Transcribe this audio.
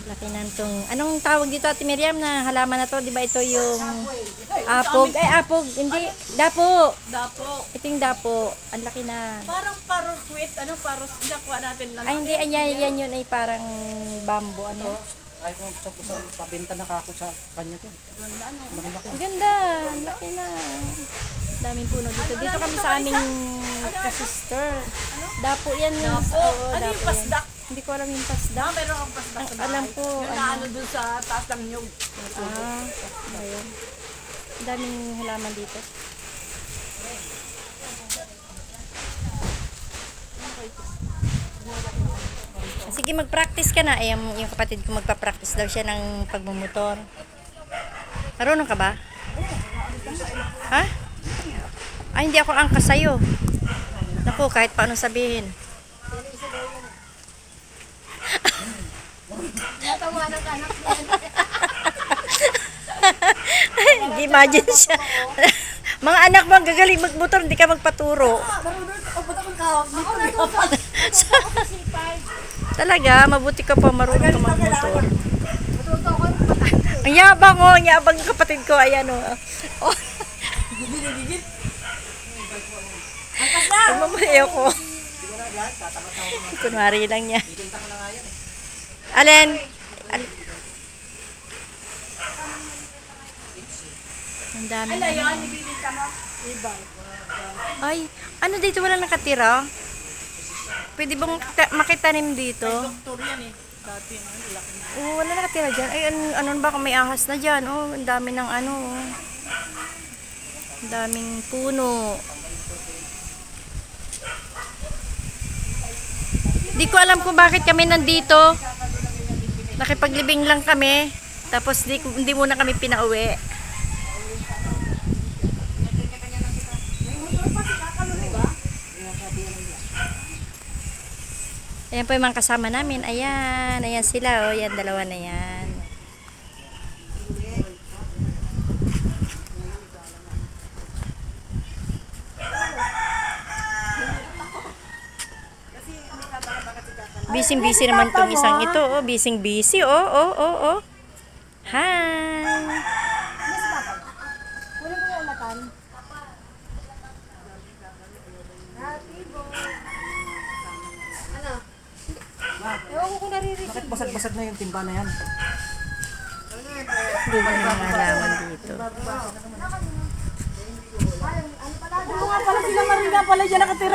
Laki na itong, anong tawag dito Ate Miriam na halaman na to? Di ba ito yung apog? Ay, apog. Hindi. Dapo. Dapo. Ito yung dapo. Ang laki na. Parang paros wheat. Ano paros? Nakuha natin lang. Ay, hindi. Yan yun ay parang bamboo. Ano? Ay, kung sa pabenta na kako sa kanya ko. Ang ganda. Ang laki na. Daming puno dito. Dito kami sa aming kasister. Dapo yan yung. Dapo. Oo, Ano yung dapo yan. pasdak? Hindi ko alam yung pasdak. Meron akong pasdak sa bahay. Alam ko, Yung ano. naano dun sa taas ng nyug. Ayun. Ang daming halaman dito. Sige, mag-practice ka na. Ay, yung kapatid ko magpa-practice daw siya ng pagmumotor. Marunong ka ba? Ha? Ay, hindi ako angkas sa'yo. Naku, kahit paano sabihin. Natawanan ka anak mo. Hindi imagine siya. Mga anak mo ang gagaling magmotor, hindi ka magpaturo. Talaga, mabuti ka pa marunong ka magmotor. Ang yabang oh, ang yabang yung kapatid ko. Ayan oh. Oh. Nagmamayo ko. Kunwari lang niya. Alin? Ang dami. Ano yun? Ibibita mo? Ibang. Ay, ano dito wala nakatira? Pwede bang makitanim dito? Doktor yan eh. Dati ano, laki na. Oo, wala nakatira dyan. Ay, ano ba kung may ahas na dyan? Oh, ang dami ng ano. Oh. Ang daming puno. Di ko alam kung bakit kami nandito. Nakipaglibing lang kami. Tapos hindi muna kami pinauwi. Ayan po yung mga kasama namin. Ayan. Ayan sila. O, yan. Dalawa na yan. Busy-busy naman tong isang ito. Oh, busy-busy. Oh. Hi. Bakit basag-basag na yung timba na yan? Hindi na mga halaman dito. Ano nga pala sila Maria pala dyan nakatira.